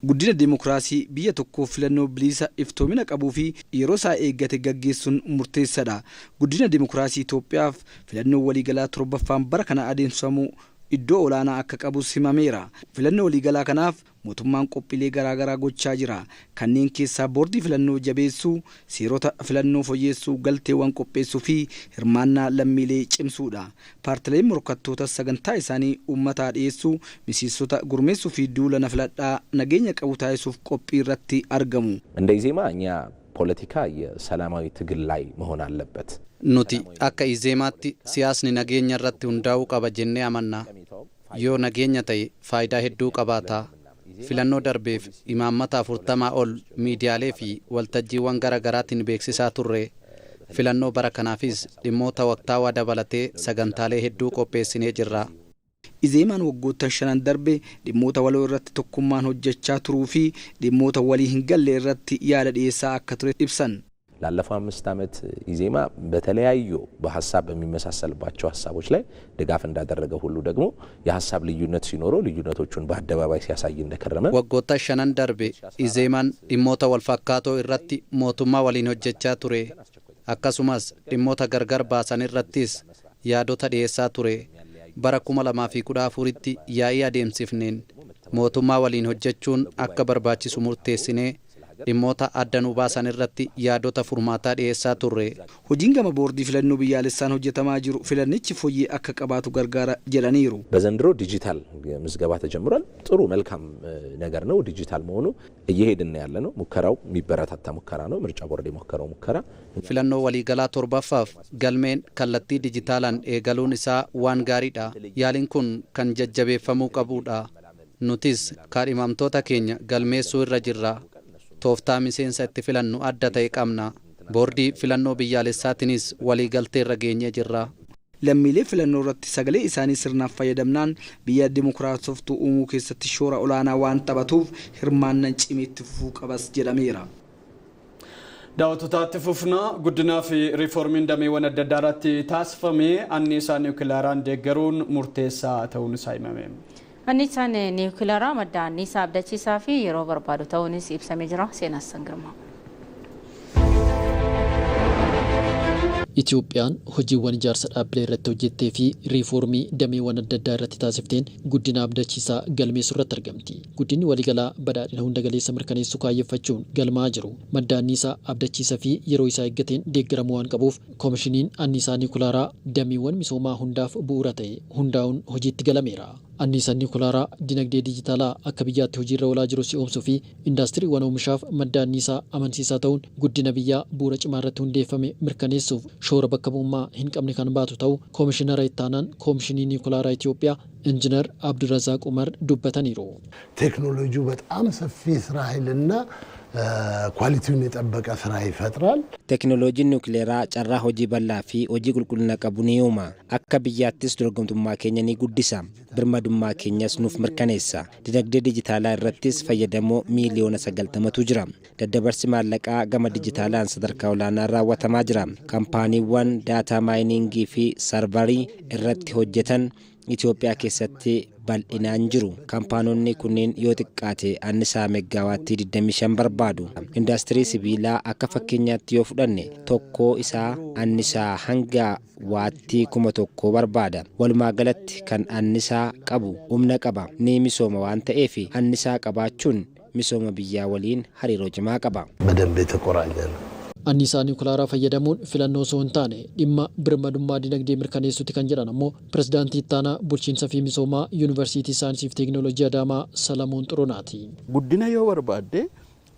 Guddina demokraasii biyya tokkoof filannoo bilisa iftoomina qabuu fi yeroo isaa eeggate gaggeessuun murteessaadha. Guddina demokraasii Itoophiyaaf filannoo waliigalaa torbaffaan bara kana adeemsifamu iddoo olaanaa akka qabu simameera. Filannoo waliigalaa kanaaf mootummaan qophiilee garaagaraa gochaa jira. Kanneen keessaa boordii filannoo jabeessuu, seerota filannoo fooyyessuu, galteewwan qopheessuu fi hirmaannaa lammiilee cimsuudha. Paartileen morkattoota sagantaa isaanii uummataa dhiyeessuu, miseensota gurmeessuu fi duula filadhaa nageenya qabu taasisuuf qophii irratti argamu. እንደ ኢዜማ እኛ ፖለቲካ የሰላማዊ ትግል ላይ መሆን አለበት. Nuti akka izeemaatti siyaasni nageenya irratti hundaa'uu qaba jennee amanna. Yoo nageenya ta'e faayidaa hedduu qabaata. Filannoo darbeef imaammata 40 ol miidiyaalee fi waltajjiiwwan garaagaraatiin beeksisaa turre. Filannoo bara kanaafis dhimmoota waqtaawaa dabalatee sagantaalee hedduu qopheessinee jirra. Izeemaan waggoota 5 darbe dhimmoota waloo irratti tokkummaan hojjechaa turuu fi dhimmoota walii hin galle irratti yaada dhiyeessaa akka ture ibsan. ላለፈው 5 ዓመት ኢዜማ በተለያዩ በሐሳብ በሚመሳሰልባቸው ሐሳቦች ላይ ድጋፍ እንዳደረገ ሁሉ ደግሞ የሐሳብ ልዩነት ሲኖረው ልዩነቶቹን በአደባባይ ሲያሳይ እንደከረመ ወጎታ ሸነን ደርቤ ኢዜማን ዲሞታ ወልፋካቶ ኢራቲ ሞቱማ ወሊን ሆጀቻ ቱሬ አካሱማስ ዲሞታ ገርገር ባሳን ኢራቲስ ያዶታ ዲየሳ ቱሬ በረኩማ ለማፊኩዳፉሪቲ ያይ አደምሲፍኔን ሞቱማ ወሊን ሆጀቹን አከ በርባቺሱ ሙርቴሲኔ dhimmoota addanuu baasan irratti yaadota furmaataa dhiyeessaa turre. Hojiin gama boordii filannoo biyyaalessaan hojjetamaa jiru filannichi fooyyee akka qabaatu gargaara jedhaniiru. በዘንድሮ ዲጂታል ምዝገባ ተጀምሯል። ጥሩ መልካም ነገር ነው። ዲጂታል መሆኑ እየሄድን ያለ ነው። ሙከራው የሚበረታታ ሙከራ ነው። ምርጫ ቦርድ የሞከረው ሙከራ filannoo waliigalaa torbaffaaf galmeen kallattii dijitaalaan eegaluun isaa waan gaariidha. Yaaliin kun kan jajjabeeffamuu qabudha. Nutis kaadhimamtoota keenya galmeessuu irra jirra. Tooftaa miseensa itti filannu adda ta'e qabna. Boordii filannoo biyyaalessaatiinis waliigaltee irra geenyee jirra. Lammiilee filannoo irratti sagalee isaanii sirnaaf fayyadamnaan biyya dimokiraatoftuu uumuu keessatti shoora olaanaa waan taphatuuf hirmaannaan cimee itti fufuu qabas jedhameera. Daawwattoota fufnaa guddinaa fi riiformiin dameewwan adda addaa irratti taasifamee anniisaa niwukilaaraan deeggaruun murteessaa ta'uun isaa himame. Anniisaan niwukilaraa madda anniisaa abdachiisaa fi yeroo barbaadu ta'uunis ibsamee jira. Seenaas Sangirmaa. Itoophiyaan hojiiwwan ijaarsa dhaabbilee irratti hojjettee fi riiformii dameewwan adda addaa irratti taasifteen guddina abdachiisaa galmeessuu irratti argamti. Guddinni waliigalaa badhaadhina hunda galeessa mirkaneessuu kaayeffachuun galmaa jiru. Madda anniisaa abdachiisaa fi yeroo isaa eeggateen deeggaramuu waan qabuuf koomishiniin anniisaa niwukilaraa dameewwan misoomaa hundaaf bu'uura ta'e hundaa'uun hojiitti galameera. Anniisaan niwukilaraa dinagdee dijitaalaa akka biyyaatti hojiirra oolaa jiru si'oomsuu fi indaastiriiwwan oomishaaf madda anniisaa amansiisaa ta'uun guddina biyyaa bu'uura cimaa irratti hundeeffame mirkaneessuuf shoora bakka bu'ummaa hin qabne kan baatu ta'u koomishinara ittaanaan koomishinii niwukilaraa Itoophiyaa ኢንጂነር አብዱረዛቅ ዑመር ዱበተኒሩ ቴክኖሎጂው በጣም ሰፊ ስራ ኃይልና ኳሊቲውን የጠበቀ ስራ ይፈጥራል። ቴክኖሎጂ ኒውክሌራ ጨራ ሆጂ በላፊ ሆጂ ቁልቁልና ቀቡኒዮማ አከ ብያትስ ዶርገምቱማ ኬኛኒ ጉዲሳ ብርመዱማ ኬኛስ ኑፍ መርከኔሳ ዲነግዴ ዲጂታላ ረቲስ ፈየደሞ ሚሊዮን ሰገልተመቱ ጅራ ደደበርሲ ማለቃ ገመ ዲጂታላን ሰደርካው ላና ራወተማ ጅራ ካምፓኒዋን ዳታ ማይኒንግ ፊ ሰርቨሪ እረቲ ሆጀተን ኢትዮጵያ keessatti bal'inaan jiru kaampaanonni kunneen yoo xiqqaate annisaa meegaawaatti 25 barbaadu indaastirii sibiilaa akka fakkeenyaatti yoo fudhanne tokko isaa annisaa hanga waatti 1,000 barbaada walumaa galatti kan annisaa qabu humna qaba ni misooma waan ta'eef annisaa qabaachuun misooma biyyaa waliin hariiroo cimaa qaba በደንብ የተቆራኘ ነው። anniisaa niwukilaraa fayyadamuun filannoo osoo hin taane dhimma birmadummaa dinagdee mirkaneessuuti kan jedhan ammoo pirezidaantii ittaanaa bulchiinsa fi misoomaa yuunivarsiitii saayinsii fi teekinooloojii Adaamaa Salamoon Xurunaati. Guddina yoo barbaadde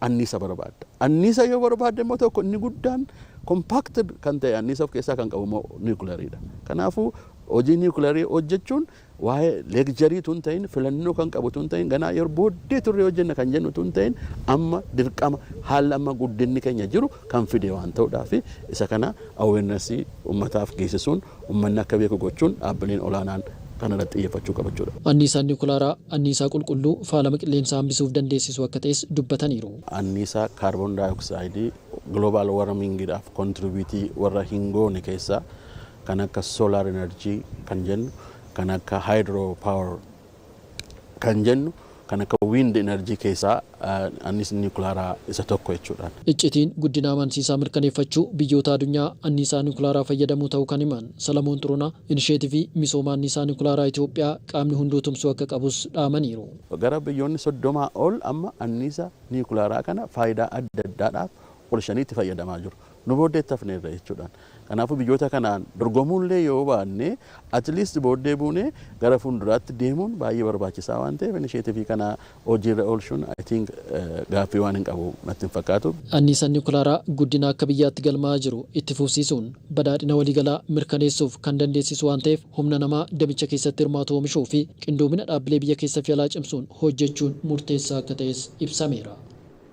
anniisa barbaadda. Anniisa yoo barbaadde immoo tokko inni guddaan kompaaktid kan ta'e anniisa of keessaa kan qabu immoo niwukilariidha. Kanaafuu hojii niwukilarii hojjechuun waa'ee leegjarii tun ta'in filannoo kan qabu tun ta'in ganaa yeroo booddee turre hojjenna kan jennu tun ta'in amma dirqama haala amma guddinni keenya jiru kan fide waan ta'uudhaaf isa kana awarenessii uummataaf geessisuun uummanni akka beeku gochuun dhaabbileen olaanaan kanarratti xiyyeeffachuu qabachuudha. Anniisaan niwukilaraa anniisaa qulqulluu faalama qilleensaa hambisuuf dandeessisu akka ta'es dubbataniiru. Anniisaa kaarboon daayoksaaydii global warmingiidhaaf kontribiutii warra hin goone keessaa kan akka solar energy kan jennu kan akka hydro power kan jennu kan akka wind energy keessaa anniisni niwukilaaraa isa tokko jechuudha. Iccitiin guddina amansiisaa mirkaneeffachuu biyyoota addunyaa anniisaa niwukilaaraa fayyadamuu ta'uu kan himan Salamoon Xurunaa inisheetivii misooma anniisaa niwukilaaraa Itoophiyaa qaamni hunduu tumsuu akka qabus dhaamaniiru. Gara biyyoonni 30 ol amma anniisa niwukilaaraa kana faayidaa adda addaadhaaf olshaniitti fayyadamaa jiru. Nu booddee tafneerra jechuudha. Kanaafuu biyyoota kanaan dorgomuullee yoo baanne at least booddee buunee gara fuulduraatti deemuun baay'ee barbaachisaa waan ta'eef inisheetivii kana hojiirra oolchuun I think gaaffii waan hin qabu natti hin fakkaatu. Anniisaan niwukilaaraa guddina akka biyyaatti galmaa jiru itti fufsiisuun badhaadhina waliigalaa mirkaneessuuf kan dandeessisu waan ta'eef humna namaa damicha keessatti hirmaatu oomishuu fi qindoomina dhaabbilee biyya keessa fi alaa cimsuun hojjechuun murteessaa akka ta'es ibsameera.